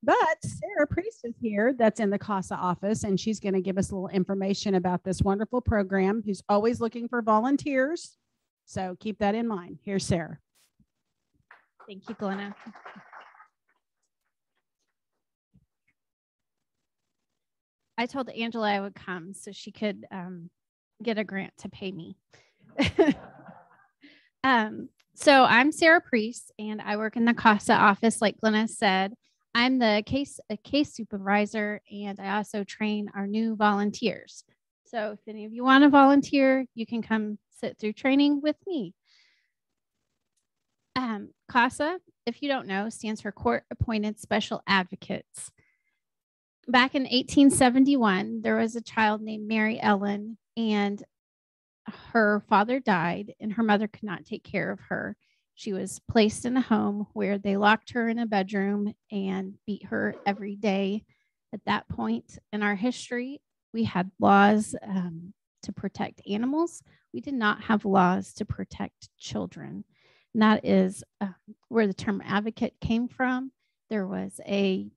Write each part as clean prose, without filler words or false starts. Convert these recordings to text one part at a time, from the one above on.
But Sarah Priest is here, that's in the CASA office, and she's going to give us a little information about this wonderful program, who's always looking for volunteers. So keep that in mind. Here's Sarah. Thank you, Glenna. I told Angela I would come so she could get a grant to pay me. So I'm Sarah Priest, and I work in the CASA office, like Glenna said. I'm the case supervisor, and I also train our new volunteers. So if any of you want to volunteer, you can come sit through training with me. CASA, if you don't know, stands for Court Appointed Special Advocates. Back in 1871, there was a child named Mary Ellen, and her father died, and her mother could not take care of her. She was placed in a home where they locked her in a bedroom and beat her every day. At that point in our history, we had laws to protect animals. We did not have laws to protect children. And that is where the term advocate came from. There was a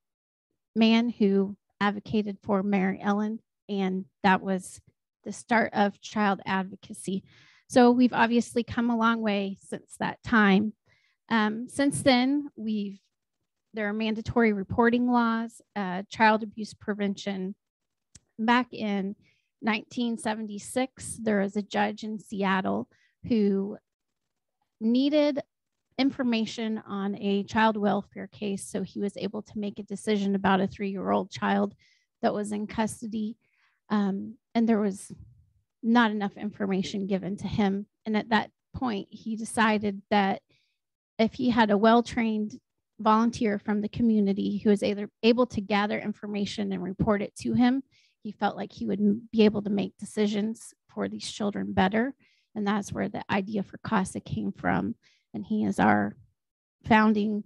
man who advocated for Mary Ellen, and that was the start of child advocacy. So we've obviously come a long way since that time. Since then, there are mandatory reporting laws, child abuse prevention. Back in 1976, there was a judge in Seattle who needed information on a child welfare case, so he was able to make a decision about a 3-year-old child that was in custody. And there was not enough information given to him. And at that point, he decided that if he had a well-trained volunteer from the community who was able to gather information and report it to him, he felt like he would be able to make decisions for these children better. And that's where the idea for CASA came from. And he is our founding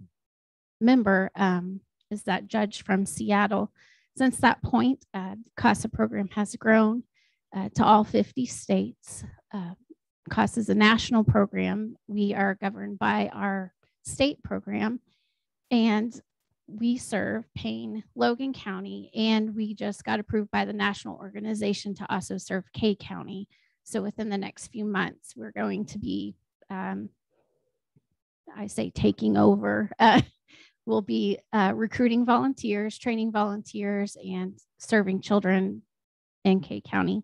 member, is that judge from Seattle. Since that point, the CASA program has grown to all 50 states. CASA is a national program. We are governed by our state program, and we serve Payne, Logan County, and we just got approved by the national organization to also serve Kay County. So within the next few months, we're going to be, taking over. We'll be recruiting volunteers, training volunteers, and serving children in Kay County.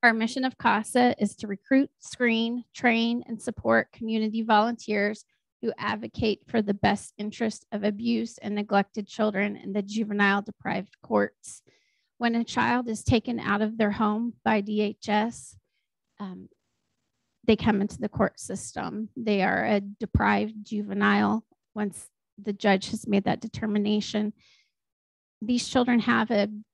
Our mission of CASA is to recruit, screen, train, and support community volunteers who advocate for the best interest of abused and neglected children in the juvenile deprived courts. When a child is taken out of their home by DHS, they come into the court system. They are a deprived juvenile once the judge has made that determination. These children have an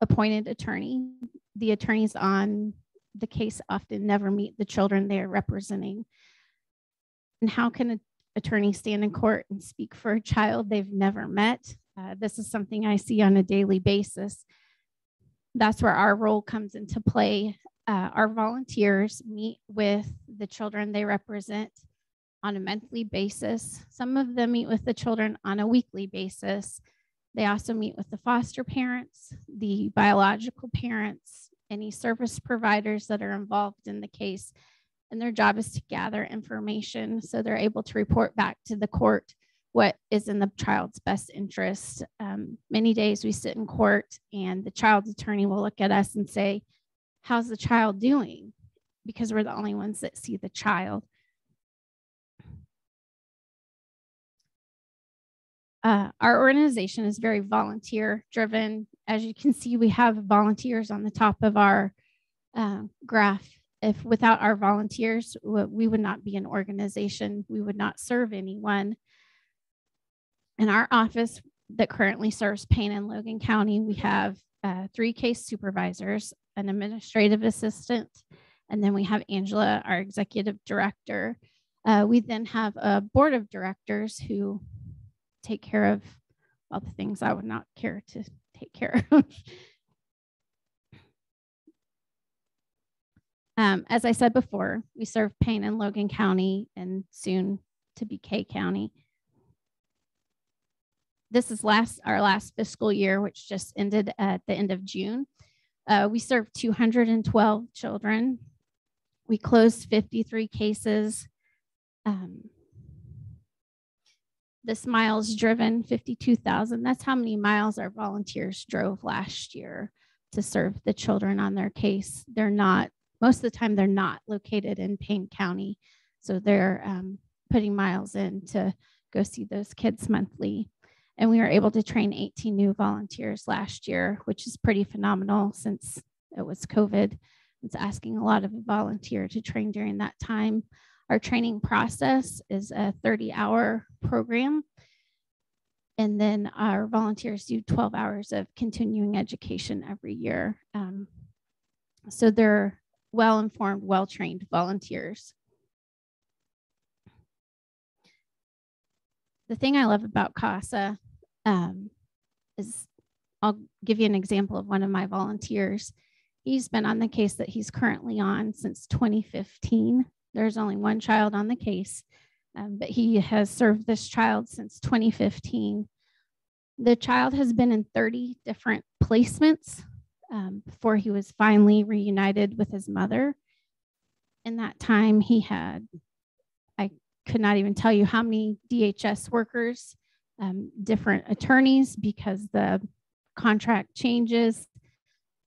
appointed attorney. The attorneys on the case often never meet the children they are representing. And how can an attorney stand in court and speak for a child they've never met? This is something I see on a daily basis. That's where our role comes into play. Our volunteers meet with the children they represent on a monthly basis. Some of them meet with the children on a weekly basis. They also meet with the foster parents, the biological parents, any service providers that are involved in the case. And their job is to gather information so they're able to report back to the court what is in the child's best interest. Many days we sit in court and the child's attorney will look at us and say, "How's the child doing?" Because we're the only ones that see the child. Our organization is very volunteer driven. As you can see, we have volunteers on the top of our graph. If without our volunteers, we would not be an organization. We would not serve anyone. In our office that currently serves Payne and Logan County, we have 3 case supervisors, an administrative assistant, and then we have Angela, our executive director. We then have a board of directors who take care of all the things I would not care to take care of. As I said before, we serve Payne and Logan County and soon to be Kay County. this is our last fiscal year, which just ended at the end of June. We served 212 children. We closed 53 cases. This miles driven, 52,000. That's how many miles our volunteers drove last year to serve the children on their case. Most of the time, they're not located in Payne County. So they're putting miles in to go see those kids monthly. And we were able to train 18 new volunteers last year, which is pretty phenomenal since it was COVID. It's asking a lot of a volunteer to train during that time. Our training process is a 30-hour program. And then our volunteers do 12 hours of continuing education every year. So they're well-informed, well-trained volunteers. The thing I love about CASA is, I'll give you an example of one of my volunteers. He's been on the case that he's currently on since 2015. There's only one child on the case, but he has served this child since 2015. The child has been in 30 different placements before he was finally reunited with his mother. In that time, he had, I could not even tell you how many DHS workers, different attorneys, because the contract changes.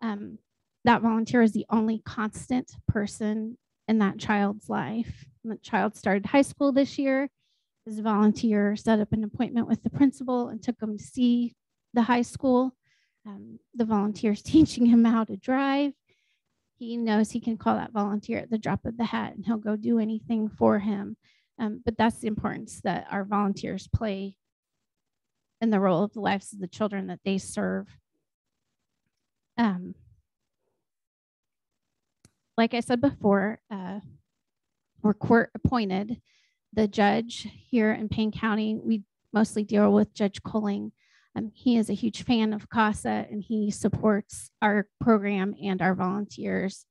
That volunteer is the only constant person in that child's life. And the child started high school this year. His volunteer set up an appointment with the principal and took him to see the high school. The volunteer is teaching him how to drive. He knows he can call that volunteer at the drop of the hat and he'll go do anything for him. But that's the importance that our volunteers play in the role of the lives of the children that they serve. Like I said before, we're court appointed. The judge here in Payne County, we mostly deal with Judge Colling. He is a huge fan of CASA and he supports our program and our volunteers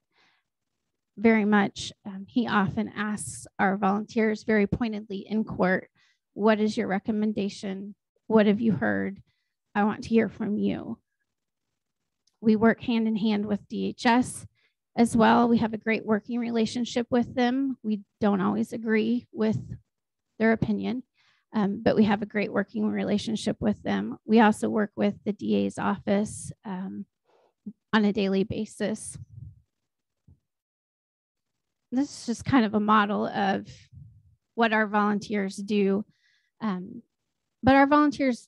very much. He often asks our volunteers very pointedly in court, what is your recommendation? What have you heard? I want to hear from you. We work hand in hand with DHS as well. We have a great working relationship with them. We don't always agree with their opinion, but we have a great working relationship with them. We also work with the DA's office on a daily basis. This is just kind of a model of what our volunteers do. But our volunteers'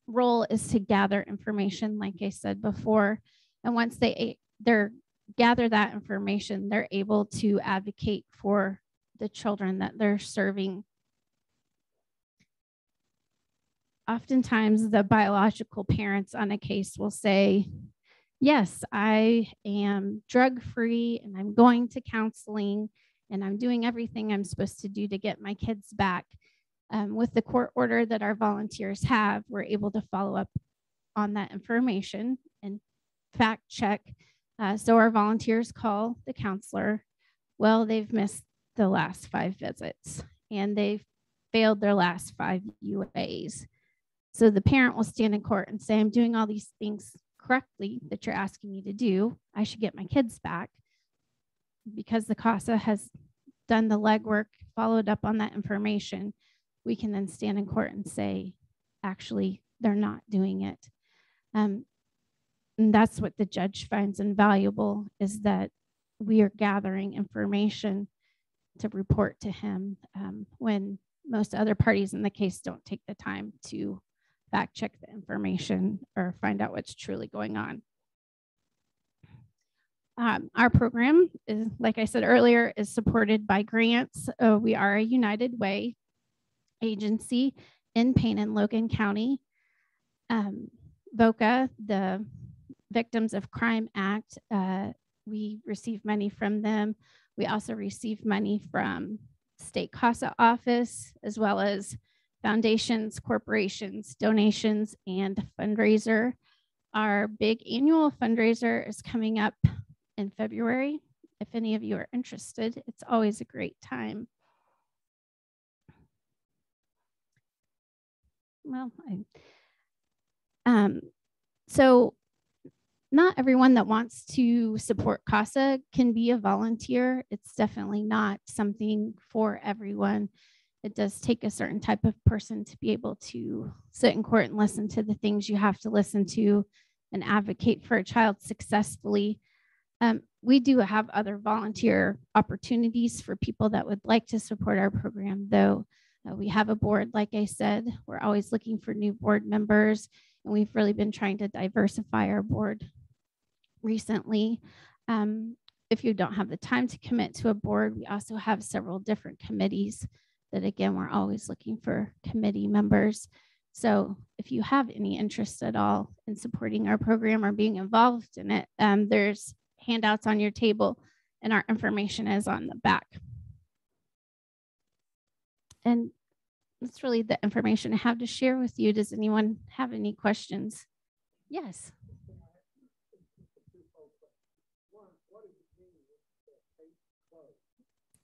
role is to gather information, like I said before. And once they gather that information, they're able to advocate for the children that they're serving. Oftentimes, the biological parents on a case will say, yes, I am drug-free and I'm going to counseling and I'm doing everything I'm supposed to do to get my kids back. With the court order that our volunteers have, we're able to follow up on that information and fact check. So our volunteers call the counselor. Well, they've missed the last 5 visits and they've failed their last 5 UAs. So the parent will stand in court and say, I'm doing all these things correctly that you're asking me to do. I should get my kids back. Because the CASA has done the legwork, followed up on that information, we can then stand in court and say, actually, they're not doing it. And that's what the judge finds invaluable, is that we are gathering information to report to him when most other parties in the case don't take the time to fact check the information or find out what's truly going on. Our program is, like I said earlier, is supported by grants. We are a United Way agency in Payne and Logan County. VOCA, the Victims of Crime Act, we receive money from them. We also receive money from state CASA office, as well as foundations, corporations, donations, and fundraiser. Our big annual fundraiser is coming up in February. If any of you are interested, it's always a great time. Well, So not everyone that wants to support CASA can be a volunteer. It's definitely not something for everyone. It does take a certain type of person to be able to sit in court and listen to the things you have to listen to and advocate for a child successfully. We do have other volunteer opportunities for people that would like to support our program, though. We have a board, like I said. We're always looking for new board members, and we've really been trying to diversify our board recently. If you don't have the time to commit to a board, we also have several different committees that, again, we're always looking for committee members. So if you have any interest at all in supporting our program or being involved in it, there's handouts on your table and our information is on the back. And that's really the information I have to share with you. Does anyone have any questions? Yes.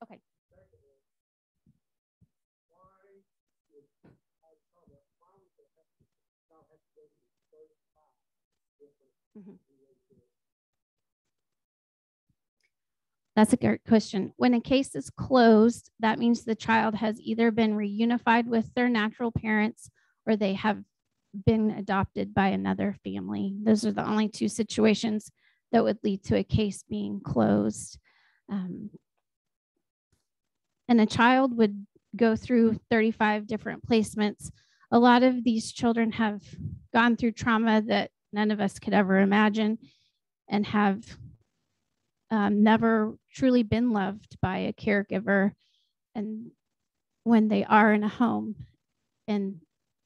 Okay. Mm-hmm. That's a great question. When a case is closed, that means the child has either been reunified with their natural parents or they have been adopted by another family. Those are the only two situations that would lead to a case being closed. And a child would go through 35 different placements. A lot of these children have gone through trauma that none of us could ever imagine and have never truly been loved by a caregiver. And when they are in a home and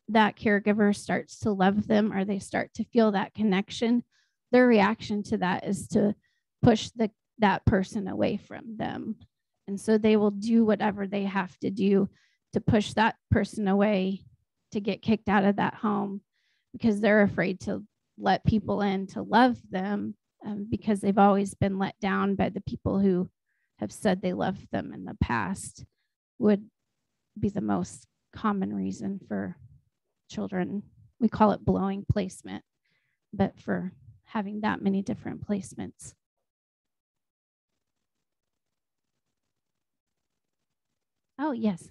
that caregiver starts to love them or they start to feel that connection, their reaction to that is to push that person away from them. And so they will do whatever they have to do to push that person away, to get kicked out of that home, because they're afraid to let people in to love them, because they've always been let down by the people who have said they loved them in the past. Would be the most common reason for children. We call it blowing placement, but for having that many different placements. Oh, yes.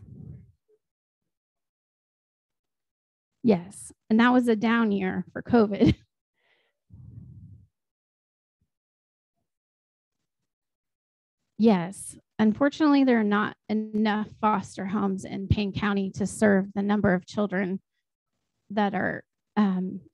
Yes. And that was a down year for COVID. Yes. Unfortunately, there are not enough foster homes in Payne County to serve the number of children that are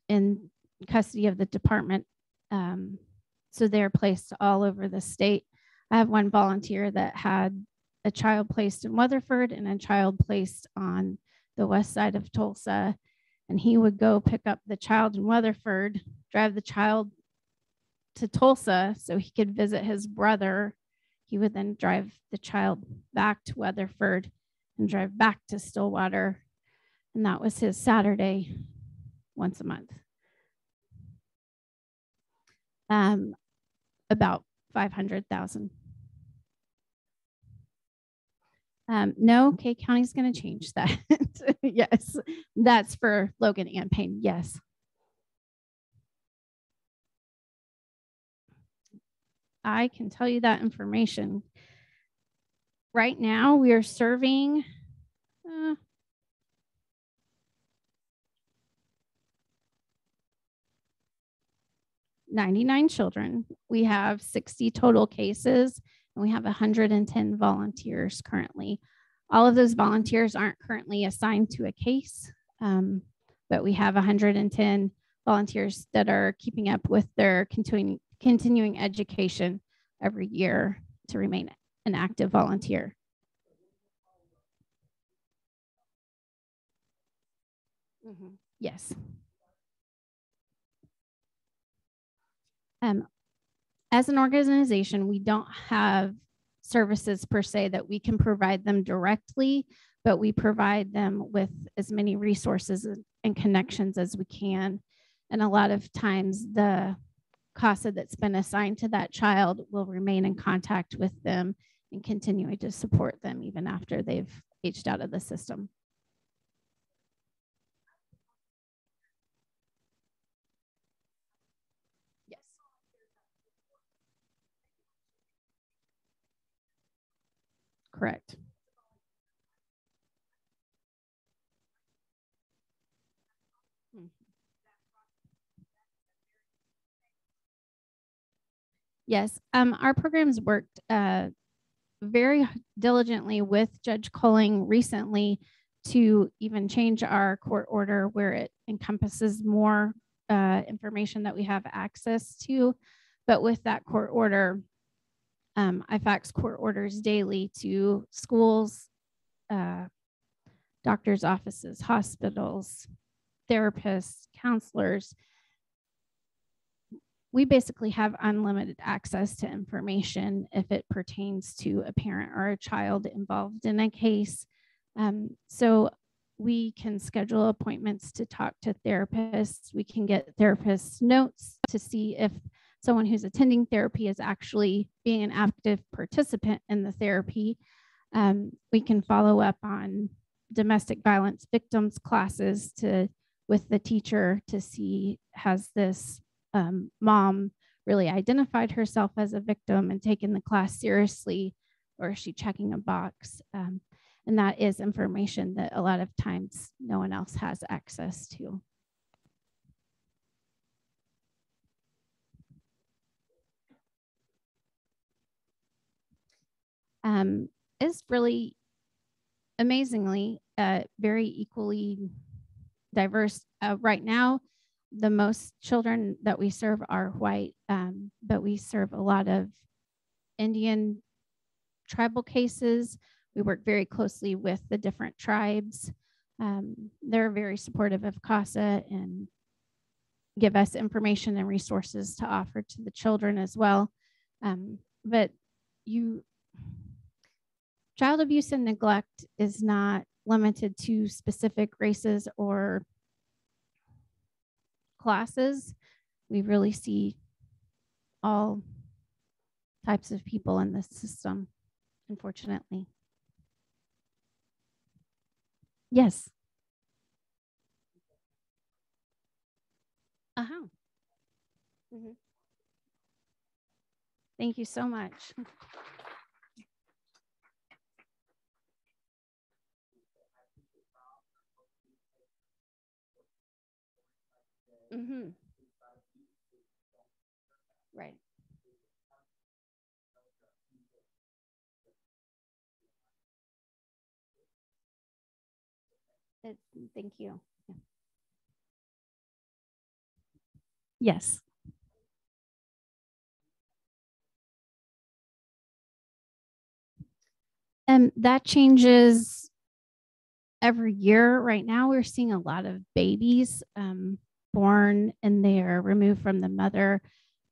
in custody of the department. So they're placed all over the state. I have one volunteer that had a child placed in Weatherford and a child placed on the west side of Tulsa. And he would go pick up the child in Weatherford, drive the child to Tulsa so he could visit his brother. He would then drive the child back to Weatherford and drive back to Stillwater. And that was his Saturday once a month. About 500,000. No, K County's going to change that. Yes, that's for Logan and Payne. Yes. I can tell you that information. Right now, we are serving 99 children. We have 60 total cases, and we have 110 volunteers currently. All of those volunteers aren't currently assigned to a case, but we have 110 volunteers that are keeping up with their continuing education every year to remain an active volunteer. Mm-hmm. Yes. As an organization, we don't have services per se that we can provide them directly, but we provide them with as many resources and connections as we can. And a lot of times the CASA that's been assigned to that child will remain in contact with them and continue to support them even after they've aged out of the system. Correct. Yes, our programs worked very diligently with Judge Culling recently to even change our court order where it encompasses more information that we have access to. But with that court order, I fax court orders daily to schools, doctors' offices, hospitals, therapists, counselors. We basically have unlimited access to information if it pertains to a parent or a child involved in a case. So we can schedule appointments to talk to therapists. We can get therapists' notes to see if someone who's attending therapy is actually being an active participant in the therapy. We can follow up on domestic violence victims classes with the teacher to see, has this mom really identified herself as a victim and taken the class seriously, or is she checking a box? And that is information that a lot of times no one else has access to. Is really amazingly very equally diverse. Right now, the most children that we serve are white, but we serve a lot of Indian tribal cases. We work very closely with the different tribes. They're very supportive of CASA and give us information and resources to offer to the children as well. But child abuse and neglect is not limited to specific races or classes. We really see all types of people in this system, unfortunately. Yes. Uh-huh. Mm-hmm. Thank you so much. Mm-hmm. Right. Thank you. Yeah. Yes. And that changes every year. Right now, we're seeing a lot of babies born and they are removed from the mother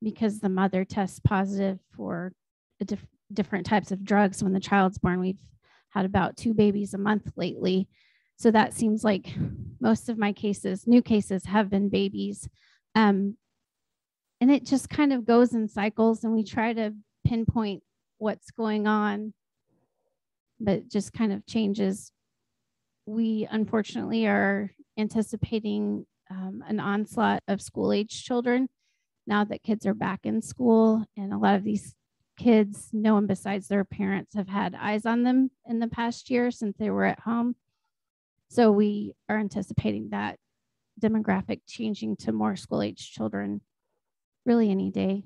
because the mother tests positive for different types of drugs when the child's born. We've had about 2 babies a month lately. So that seems like most of my cases, new cases, have been babies. And it just kind of goes in cycles, and we try to pinpoint what's going on, but it just kind of changes. We unfortunately are anticipating an onslaught of school-age children now that kids are back in school, and a lot of these kids, no one besides their parents have had eyes on them in the past year since they were at home. So we are anticipating that demographic changing to more school-age children really any day.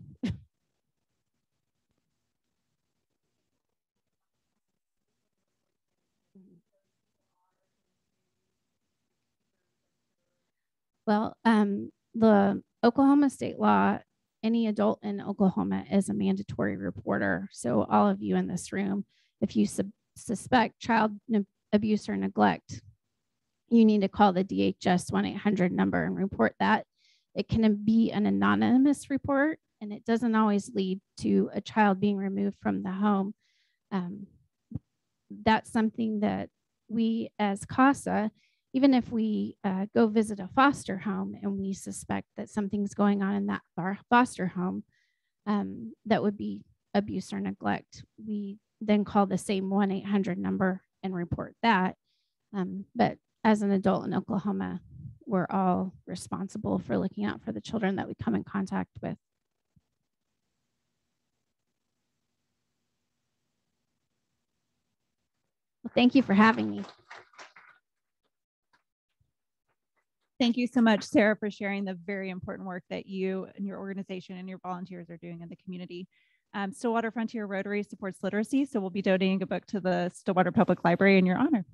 Well, the Oklahoma state law, any adult in Oklahoma is a mandatory reporter. So all of you in this room, if you suspect child abuse or neglect, you need to call the DHS 1-800 number and report that. It can be an anonymous report, and it doesn't always lead to a child being removed from the home. That's something that we as CASA, even if we go visit a foster home and we suspect that something's going on in that foster home that would be abuse or neglect, we then call the same 1-800 number and report that. But as an adult in Oklahoma, we're all responsible for looking out for the children that we come in contact with. Thank you for having me. Thank you so much, Sarah, for sharing the very important work that you and your organization and your volunteers are doing in the community. Stillwater Frontier Rotary supports literacy, so we'll be donating a book to the Stillwater Public Library in your honor.